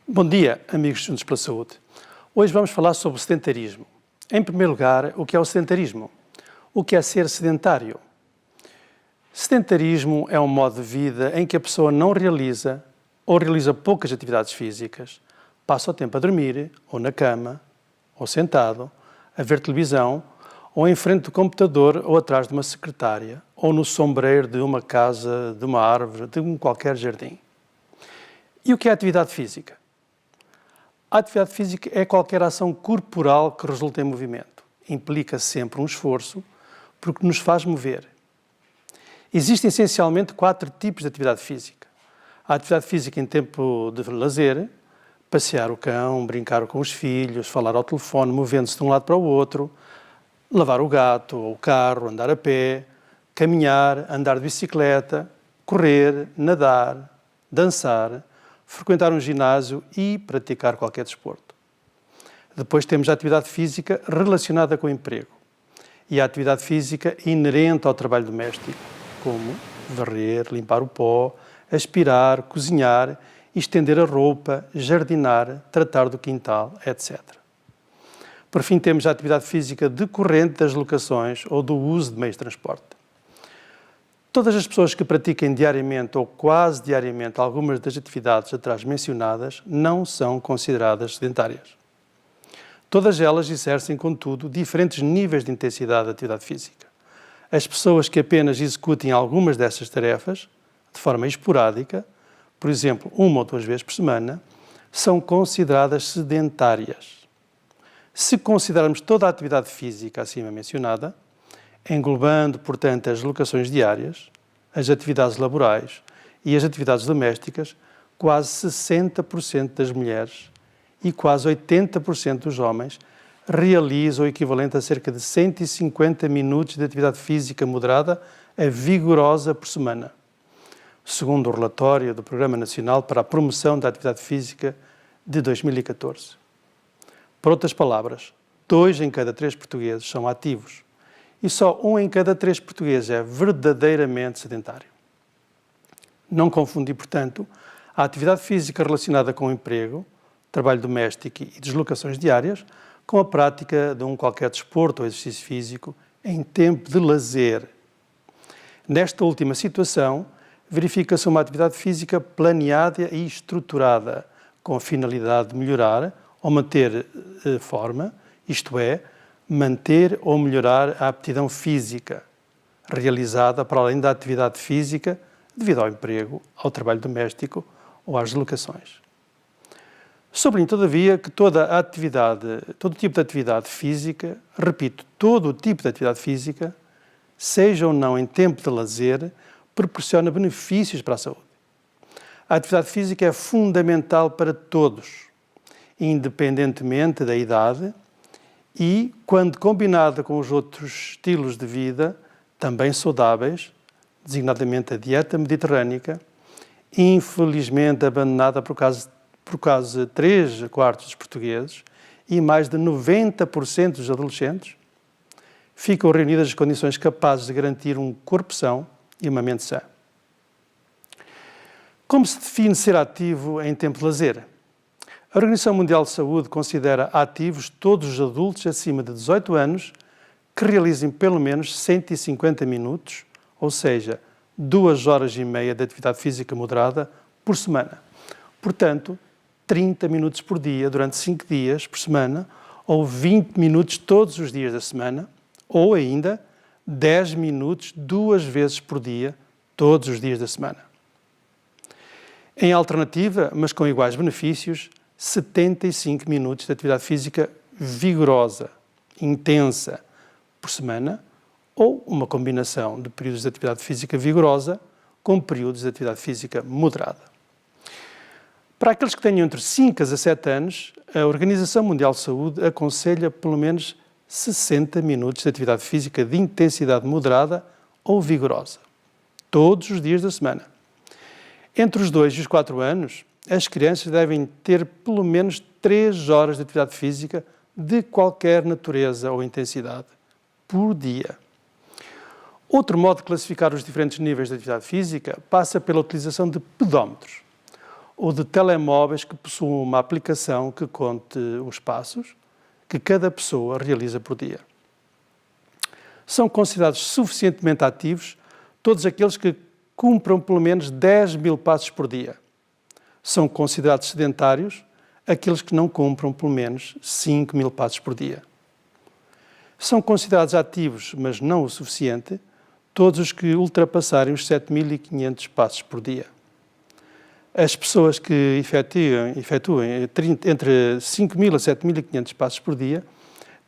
Bom dia, amigos Juntos pela Saúde. Hoje vamos falar sobre o sedentarismo. Em primeiro lugar, o que é o sedentarismo? O que é ser sedentário? Sedentarismo é um modo de vida em que a pessoa não realiza ou realiza poucas atividades físicas, passa o tempo a dormir, ou na cama, ou sentado, a ver televisão, ou em frente do computador, ou atrás de uma secretária, ou no sombreiro de uma casa, de uma árvore, de um qualquer jardim. E o que é atividade física? A atividade física é qualquer ação corporal que resulta em movimento. Implica sempre um esforço, porque nos faz mover. Existem essencialmente 4 tipos de atividade física. A atividade física em tempo de lazer, passear o cão, brincar com os filhos, falar ao telefone, movendo-se de um lado para o outro, lavar o gato ou o carro, andar a pé, caminhar, andar de bicicleta, correr, nadar, dançar, frequentar um ginásio e praticar qualquer desporto. Depois temos a atividade física relacionada com o emprego e a atividade física inerente ao trabalho doméstico, como varrer, limpar o pó, aspirar, cozinhar, estender a roupa, jardinar, tratar do quintal, etc. Por fim, temos a atividade física decorrente das locações ou do uso de meios de transporte. Todas as pessoas que pratiquem diariamente ou quase diariamente algumas das atividades atrás mencionadas não são consideradas sedentárias. Todas elas exercem, contudo, diferentes níveis de intensidade de atividade física. As pessoas que apenas executem algumas dessas tarefas, de forma esporádica, por exemplo, 1 ou 2 vezes por semana, são consideradas sedentárias. Se considerarmos toda a atividade física acima mencionada, englobando, portanto, as locações diárias, as atividades laborais e as atividades domésticas, quase 60% das mulheres e quase 80% dos homens realizam o equivalente a cerca de 150 minutos de atividade física moderada a vigorosa por semana, segundo o relatório do Programa Nacional para a Promoção da Atividade Física de 2014. Por outras palavras, 2 em cada 3 portugueses são ativos e só 1 em cada 3 portugueses é verdadeiramente sedentário. Não confundir, portanto, a atividade física relacionada com o emprego, trabalho doméstico e deslocações diárias com a prática de um qualquer desporto ou exercício físico em tempo de lazer. Nesta última situação, verifica-se uma atividade física planeada e estruturada, com a finalidade de melhorar ou manter forma, isto é, manter ou melhorar a aptidão física, realizada para além da atividade física devido ao emprego, ao trabalho doméstico ou às deslocações. Sublinho, todavia, que todo tipo de atividade física, repito, todo o tipo de atividade física, seja ou não em tempo de lazer, proporciona benefícios para a saúde. A atividade física é fundamental para todos, independentemente da idade e, quando combinada com os outros estilos de vida, também saudáveis, designadamente a dieta mediterrânica, infelizmente abandonada por quase 3/4 dos portugueses e mais de 90% dos adolescentes, ficam reunidas as condições capazes de garantir um corpo são e uma mente sã. Como se define ser ativo em tempo de lazer? A Organização Mundial de Saúde considera ativos todos os adultos acima de 18 anos que realizem pelo menos 150 minutos, ou seja, 2 horas e meia de atividade física moderada por semana. Portanto, 30 minutos por dia durante 5 dias por semana, ou 20 minutos todos os dias da semana, ou ainda 10 minutos 2 vezes por dia, todos os dias da semana. Em alternativa, mas com iguais benefícios, 75 minutos de atividade física vigorosa, intensa, por semana, ou uma combinação de períodos de atividade física vigorosa com períodos de atividade física moderada. Para aqueles que tenham entre 5 a 17 anos, a Organização Mundial de Saúde aconselha pelo menos 60 minutos de atividade física de intensidade moderada ou vigorosa, todos os dias da semana. Entre os 2 e os 4 anos, as crianças devem ter pelo menos 3 horas de atividade física de qualquer natureza ou intensidade por dia. Outro modo de classificar os diferentes níveis de atividade física passa pela utilização de pedómetros. ou de telemóveis que possuam uma aplicação que conte os passos que cada pessoa realiza por dia. São considerados suficientemente ativos todos aqueles que cumpram pelo menos 10.000 passos por dia. São considerados sedentários aqueles que não cumpram pelo menos 5.000 passos por dia. São considerados ativos, mas não o suficiente, todos os que ultrapassarem os 7.500 passos por dia. As pessoas que efetuam entre 5.000 a 7.500 passos por dia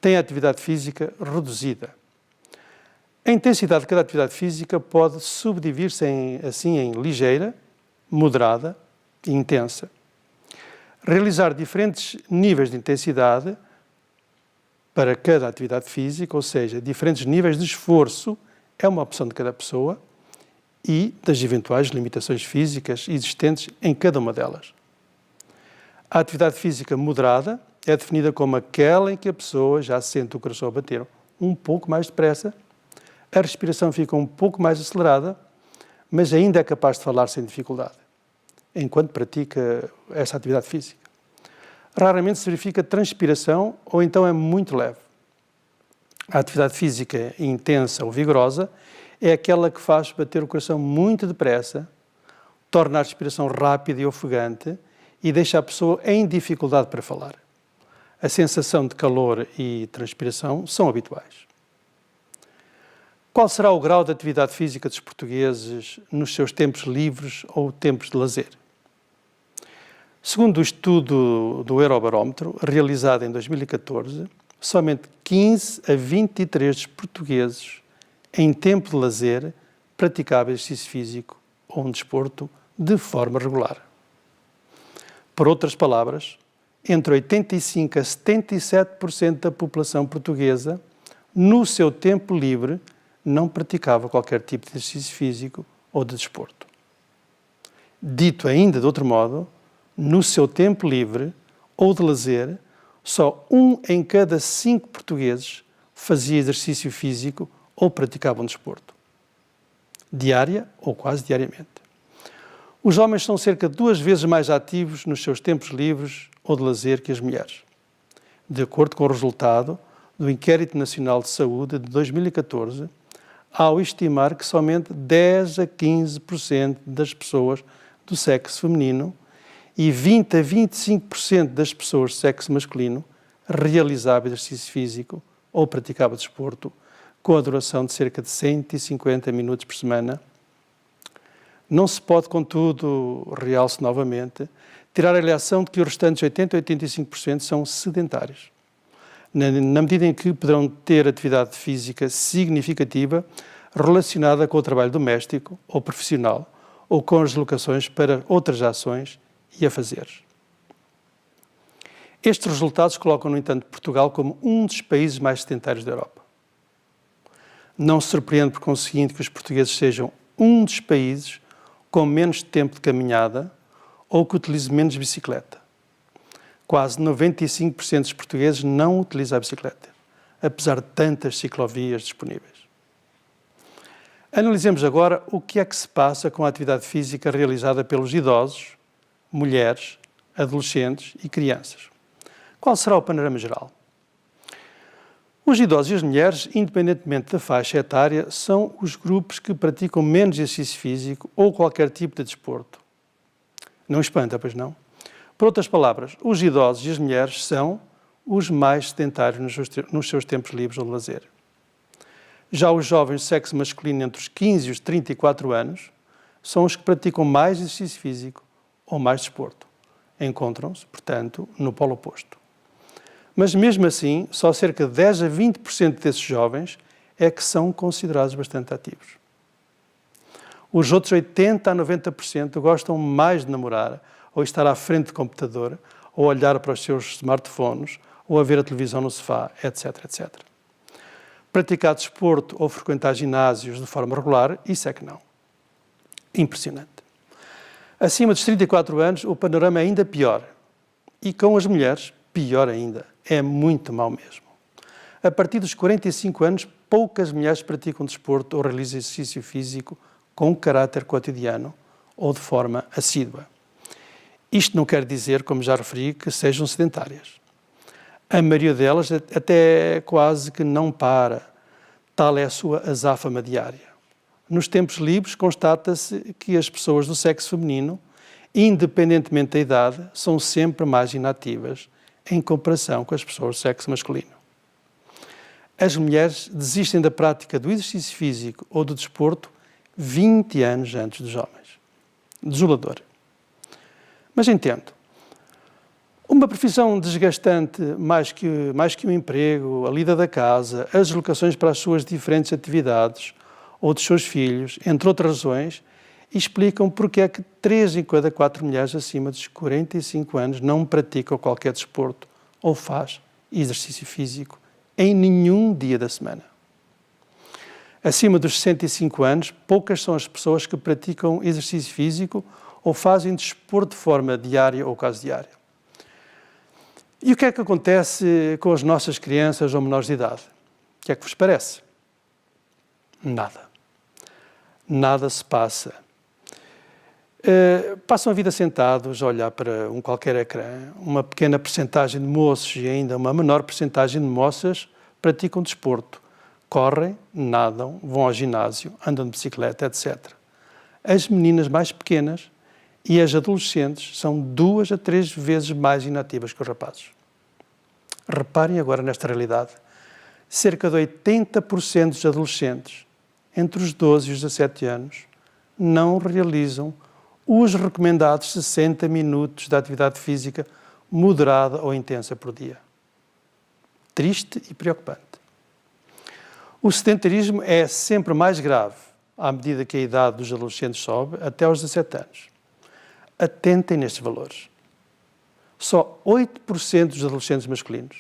têm atividade física reduzida. A intensidade de cada atividade física pode subdividir-se em ligeira, moderada e intensa. Realizar diferentes níveis de intensidade para cada atividade física, ou seja, diferentes níveis de esforço, é uma opção de cada pessoa e das eventuais limitações físicas existentes em cada uma delas. A atividade física moderada é definida como aquela em que a pessoa já sente o coração a bater um pouco mais depressa, a respiração fica um pouco mais acelerada, mas ainda é capaz de falar sem dificuldade, enquanto pratica essa atividade física. Raramente se verifica transpiração ou então é muito leve. A atividade física intensa ou vigorosa é aquela que faz bater o coração muito depressa, torna a respiração rápida e ofegante e deixa a pessoa em dificuldade para falar. A sensação de calor e transpiração são habituais. Qual será o grau de atividade física dos portugueses nos seus tempos livres ou tempos de lazer? Segundo o estudo do Eurobarómetro, realizado em 2014, somente 15 a 23 dos portugueses em tempo de lazer praticava exercício físico ou um desporto de forma regular. Por outras palavras, entre 85% a 77% da população portuguesa, no seu tempo livre, não praticava qualquer tipo de exercício físico ou de desporto. Dito ainda de outro modo, no seu tempo livre ou de lazer, só 1 em cada 5 portugueses fazia exercício físico ou praticava um desporto, diária ou quase diariamente. Os homens são cerca de 2 vezes mais ativos nos seus tempos livres ou de lazer que as mulheres, de acordo com o resultado do Inquérito Nacional de Saúde de 2014, ao estimar que somente 10 a 15% das pessoas do sexo feminino e 20 a 25% das pessoas do sexo masculino realizavam exercício físico ou praticavam desporto com a duração de cerca de 150 minutos por semana. Não se pode, contudo, realço novamente, tirar a ilação de que os restantes 80 a 85% são sedentários, na medida em que poderão ter atividade física significativa relacionada com o trabalho doméstico ou profissional ou com as deslocações para outras ações e afazeres. Estes resultados colocam, no entanto, Portugal como um dos países mais sedentários da Europa. Não se surpreende, por conseguinte, que os portugueses sejam um dos países com menos tempo de caminhada ou que utilize menos bicicleta. Quase 95% dos portugueses não utilizam a bicicleta, apesar de tantas ciclovias disponíveis. Analisemos agora o que é que se passa com a atividade física realizada pelos idosos, mulheres, adolescentes e crianças. Qual será o panorama geral? Os idosos e as mulheres, independentemente da faixa etária, são os grupos que praticam menos exercício físico ou qualquer tipo de desporto. Não espanta, pois não? Por outras palavras, os idosos e as mulheres são os mais sedentários nos seus tempos livres ou de lazer. Já os jovens de sexo masculino entre os 15 e os 34 anos são os que praticam mais exercício físico ou mais desporto. Encontram-se, portanto, no polo oposto. Mas mesmo assim, só cerca de 10 a 20% desses jovens é que são considerados bastante ativos. Os outros 80 a 90% gostam mais de namorar, ou estar à frente do computador, ou olhar para os seus smartphones, ou a ver a televisão no sofá, etc, etc. Praticar desporto ou frequentar ginásios de forma regular, isso é que não. Impressionante. Acima dos 34 anos, o panorama é ainda pior. E com as mulheres, pior ainda. É muito mau mesmo. A partir dos 45 anos, poucas mulheres praticam desporto ou realizam exercício físico com caráter cotidiano ou de forma assídua. Isto não quer dizer, como já referi, que sejam sedentárias. A maioria delas até quase que não para. Tal é a sua azáfama diária. Nos tempos livres, constata-se que as pessoas do sexo feminino, independentemente da idade, são sempre mais inativas em comparação com as pessoas do sexo masculino. As mulheres desistem da prática do exercício físico ou do desporto 20 anos antes dos homens. Desolador. Mas entendo. Uma profissão desgastante, mais que um emprego, a lida da casa, as deslocações para as suas diferentes atividades ou dos seus filhos, entre outras razões, explicam porque é que 3 em cada 4 mulheres acima dos 45 anos não praticam qualquer desporto ou faz exercício físico em nenhum dia da semana. Acima dos 65 anos, poucas são as pessoas que praticam exercício físico ou fazem desporto de forma diária ou quase diária. E o que é que acontece com as nossas crianças ou menores de idade? O que é que vos parece? Nada. Nada se passa. Passam a vida sentados a olhar para um qualquer ecrã. Uma pequena percentagem de moços e ainda uma menor percentagem de moças praticam desporto. Correm, nadam, vão ao ginásio, andam de bicicleta, etc. As meninas mais pequenas e as adolescentes são 2 a 3 vezes mais inativas que os rapazes. Reparem agora nesta realidade. Cerca de 80% dos adolescentes, entre os 12 e os 17 anos, não realizam os recomendados 60 minutos de atividade física moderada ou intensa por dia. Triste e preocupante. O sedentarismo é sempre mais grave à medida que a idade dos adolescentes sobe até aos 17 anos. Atentem nestes valores. Só 8% dos adolescentes masculinos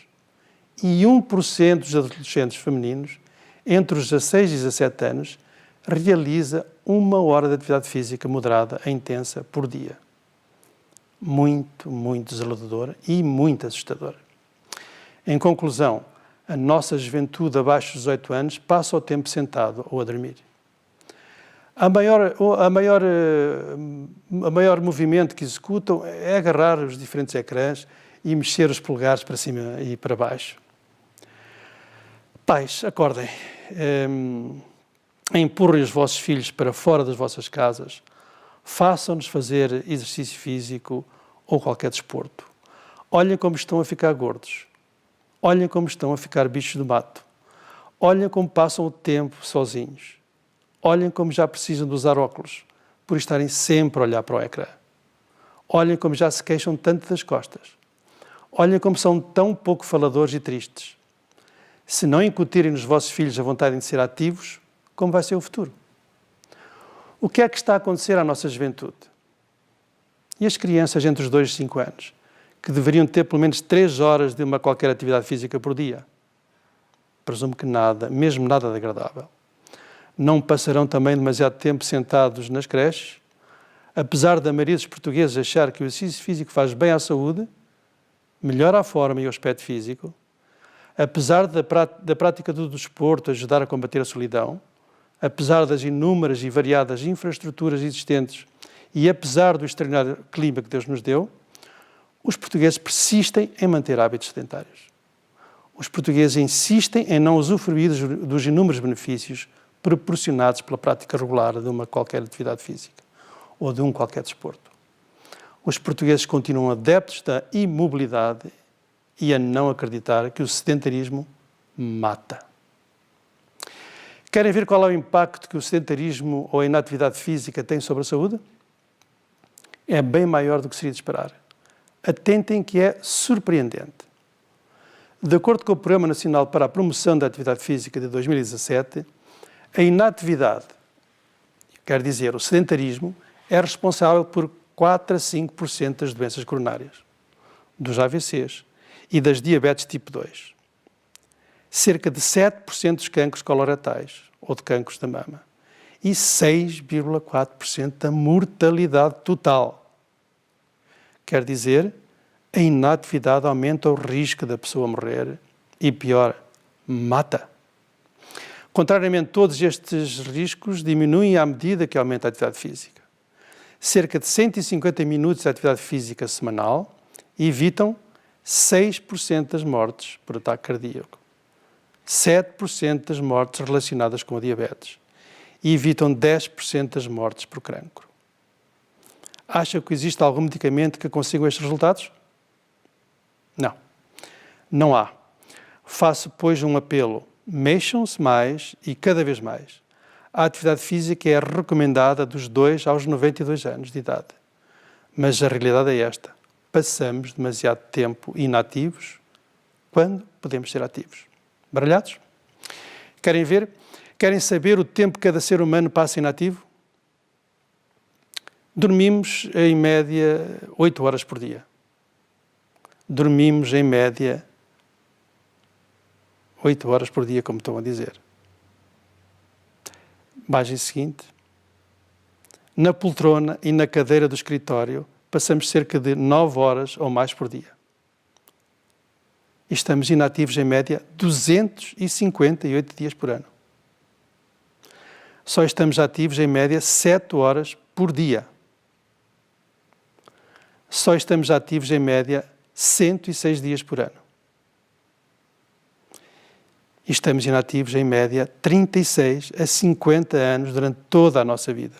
e 1% dos adolescentes femininos entre os 16 e 17 anos realiza 1 hora de atividade física moderada e intensa por dia. Muito, muito desalador e muito assustador. Em conclusão, a nossa juventude abaixo dos 18 anos passa o tempo sentado ou a dormir. A maior movimento que executam é agarrar os diferentes ecrãs e mexer os polegares para cima e para baixo. Pais, acordem. Empurrem os vossos filhos para fora das vossas casas. Façam-nos fazer exercício físico ou qualquer desporto. Olhem como estão a ficar gordos. Olhem como estão a ficar bichos do mato. Olhem como passam o tempo sozinhos. Olhem como já precisam de usar óculos, por estarem sempre a olhar para o ecrã. Olhem como já se queixam tanto das costas. Olhem como são tão pouco faladores e tristes. Se não incutirem nos vossos filhos a vontade de ser ativos, como vai ser o futuro? O que é que está a acontecer à nossa juventude? E as crianças entre os 2 e 5 anos, que deveriam ter pelo menos 3 horas de uma qualquer atividade física por dia? Presumo que nada, mesmo nada de agradável. Não passarão também demasiado tempo sentados nas creches? Apesar da maioria dos portugueses achar que o exercício físico faz bem à saúde, melhora a forma e o aspecto físico, apesar da prática do desporto ajudar a combater a solidão, apesar das inúmeras e variadas infraestruturas existentes e apesar do extraordinário clima que Deus nos deu, os portugueses persistem em manter hábitos sedentários. Os portugueses insistem em não usufruir dos inúmeros benefícios proporcionados pela prática regular de uma qualquer atividade física ou de um qualquer desporto. Os portugueses continuam adeptos da imobilidade e a não acreditar que o sedentarismo mata. Querem ver qual é o impacto que o sedentarismo ou a inatividade física tem sobre a saúde? É bem maior do que seria de esperar. Atentem que é surpreendente. De acordo com o Programa Nacional para a Promoção da Atividade Física de 2017, a inatividade, quer dizer, o sedentarismo, é responsável por 4 a 5% das doenças coronárias, dos AVCs e das diabetes tipo 2. Cerca de 7% dos cancros coloretais ou de cancros da mama e 6,4% da mortalidade total. Quer dizer, a inatividade aumenta o risco da pessoa morrer e, pior, mata. Contrariamente, todos estes riscos diminuem à medida que aumenta a atividade física. cerca de 150 minutos de atividade física semanal evitam 6% das mortes por ataque cardíaco, 7% das mortes relacionadas com a diabetes e evitam 10% das mortes por cancro. Acha que existe algum medicamento que consiga estes resultados? Não. Não há. Faço, pois, um apelo. Mexam-se mais e cada vez mais. A atividade física é recomendada dos 2 aos 92 anos de idade. Mas a realidade é esta. Passamos demasiado tempo inativos quando podemos ser ativos. Baralhados? Querem ver? Querem saber o tempo que cada ser humano passa inativo? Dormimos, em média, 8 horas por dia. Dormimos, em média, 8 horas por dia, como estão a dizer. Imagem seguinte. Na poltrona e na cadeira do escritório, passamos cerca de 9 horas ou mais por dia. E estamos inativos, em média, 258 dias por ano. Só estamos ativos, em média, 7 horas por dia. Só estamos ativos, em média, 106 dias por ano. E estamos inativos, em média, 36 a 50 anos durante toda a nossa vida.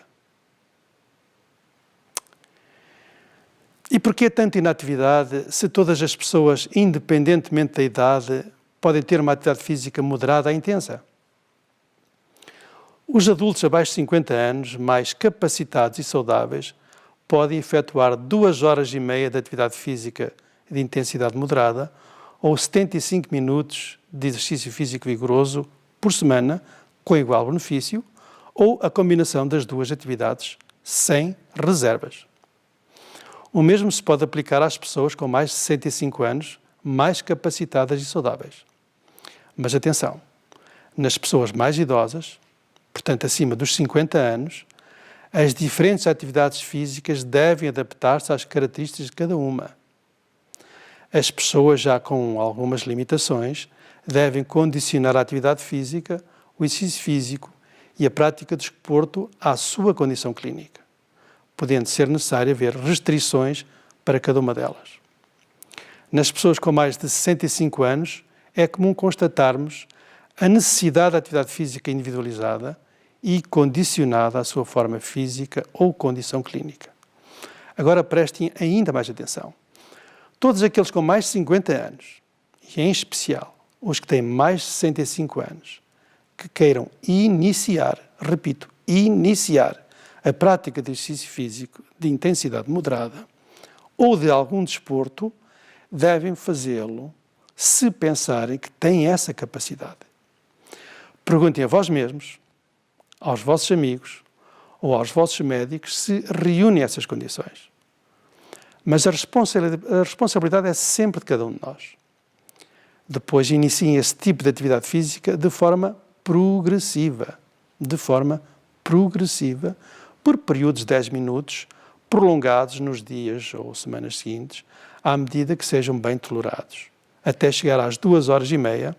E porquê tanta inatividade se todas as pessoas, independentemente da idade, podem ter uma atividade física moderada a intensa? Os adultos abaixo de 50 anos, mais capacitados e saudáveis, podem efetuar 2 horas e meia de atividade física de intensidade moderada ou 75 minutos de exercício físico vigoroso por semana, com igual benefício, ou a combinação das duas atividades, sem reservas. O mesmo se pode aplicar às pessoas com mais de 65 anos, mais capacitadas e saudáveis. Mas atenção, nas pessoas mais idosas, portanto acima dos 50 anos, as diferentes atividades físicas devem adaptar-se às características de cada uma. As pessoas já com algumas limitações devem condicionar a atividade física, o exercício físico e a prática de desporto à sua condição clínica, podendo ser necessário haver restrições para cada uma delas. Nas pessoas com mais de 65 anos, é comum constatarmos a necessidade de atividade física individualizada e condicionada à sua forma física ou condição clínica. Agora prestem ainda mais atenção. Todos aqueles com mais de 50 anos, e em especial os que têm mais de 65 anos, que queiram iniciar, repito, iniciar a prática de exercício físico de intensidade moderada ou de algum desporto, devem fazê-lo se pensarem que têm essa capacidade. Perguntem a vós mesmos, aos vossos amigos ou aos vossos médicos se reúnem essas condições. Mas a responsabilidade é sempre de cada um de nós. Depois iniciem esse tipo de atividade física de forma progressiva, por períodos de 10 minutos, prolongados nos dias ou semanas seguintes, à medida que sejam bem tolerados, até chegar às 2 horas e meia,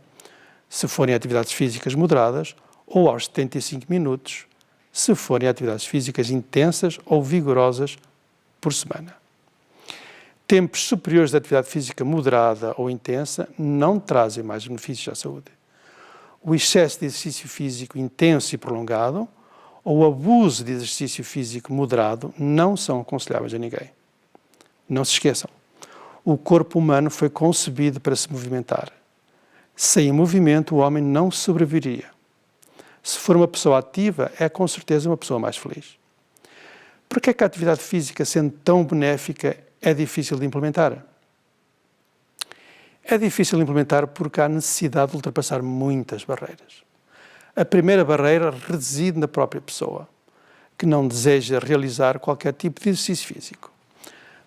se forem atividades físicas moderadas, ou aos 75 minutos, se forem atividades físicas intensas ou vigorosas por semana. Tempos superiores de atividade física moderada ou intensa não trazem mais benefícios à saúde. O excesso de exercício físico intenso e prolongado ou o abuso de exercício físico moderado não são aconselháveis a ninguém. Não se esqueçam, o corpo humano foi concebido para se movimentar. Sem movimento, o homem não sobreviveria. Se for uma pessoa ativa, é com certeza uma pessoa mais feliz. Por que é que a atividade física, sendo tão benéfica, é difícil de implementar? É difícil de implementar porque há necessidade de ultrapassar muitas barreiras. A primeira barreira reside na própria pessoa, que não deseja realizar qualquer tipo de exercício físico.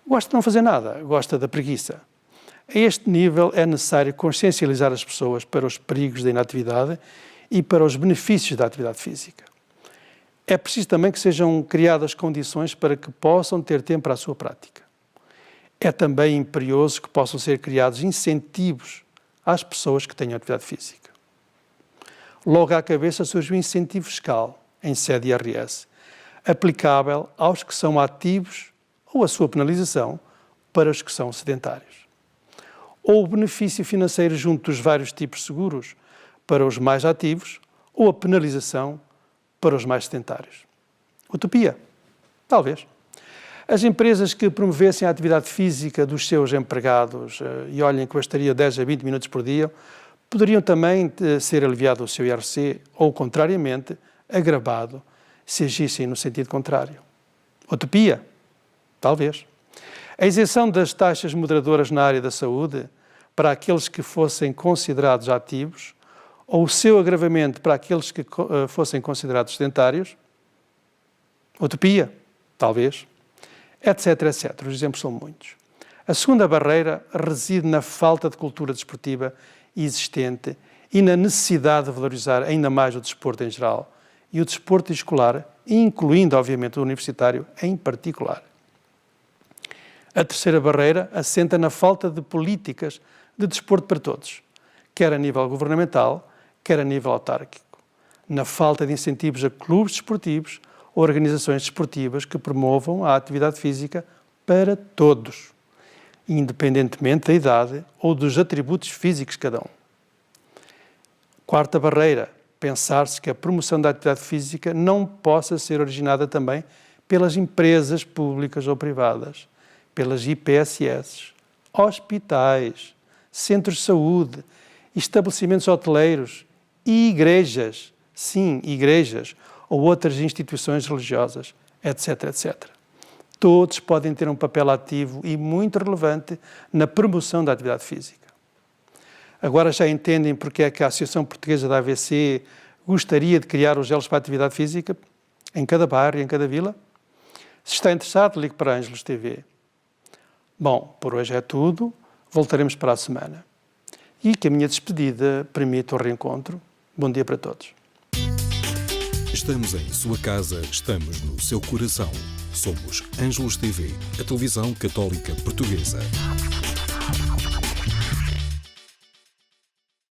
Gosta de não fazer nada, gosta da preguiça. A este nível é necessário consciencializar as pessoas para os perigos da inatividade e para os benefícios da atividade física. É preciso também que sejam criadas condições para que possam ter tempo para a sua prática. É também imperioso que possam ser criados incentivos às pessoas que tenham atividade física. Logo à cabeça surge o incentivo fiscal, em sede IRS, aplicável aos que são ativos ou a sua penalização para os que são sedentários. Ou o benefício financeiro junto dos vários tipos de seguros para os mais ativos ou a penalização para os mais sedentários. Utopia? Talvez. As empresas que promovessem a atividade física dos seus empregados, e olhem que bastaria 10 a 20 minutos por dia, poderiam também ser aliviado o seu IRC ou, contrariamente, agravado se agissem no sentido contrário. Utopia? Talvez. A isenção das taxas moderadoras na área da saúde para aqueles que fossem considerados ativos ou o seu agravamento para aqueles que fossem considerados sedentários? Utopia? Talvez. Etc, etc. Os exemplos são muitos. A segunda barreira reside na falta de cultura desportiva existente e na necessidade de valorizar ainda mais o desporto em geral e o desporto escolar, incluindo, obviamente, o universitário em particular. A terceira barreira assenta na falta de políticas de desporto para todos, quer a nível governamental, quer a nível autárquico. Na falta de incentivos a clubes desportivos ou organizações desportivas que promovam a atividade física para todos, independentemente da idade ou dos atributos físicos de cada um. Quarta barreira, pensar-se que a promoção da atividade física não possa ser originada também pelas empresas públicas ou privadas, pelas IPSS, hospitais, centros de saúde, estabelecimentos hoteleiros e igrejas, sim, igrejas, ou outras instituições religiosas, etc, etc. Todos podem ter um papel ativo e muito relevante na promoção da atividade física. Agora já entendem porque é que a Associação Portuguesa da AVC gostaria de criar os gelos para a atividade física em cada bairro e em cada vila? Se está interessado, ligue para a Ângelos TV. Bom, por hoje é tudo. Voltaremos para a semana. E que a minha despedida permita o reencontro. Bom dia para todos. Estamos em sua casa, estamos no seu coração. Somos Ângelos TV, a televisão católica portuguesa.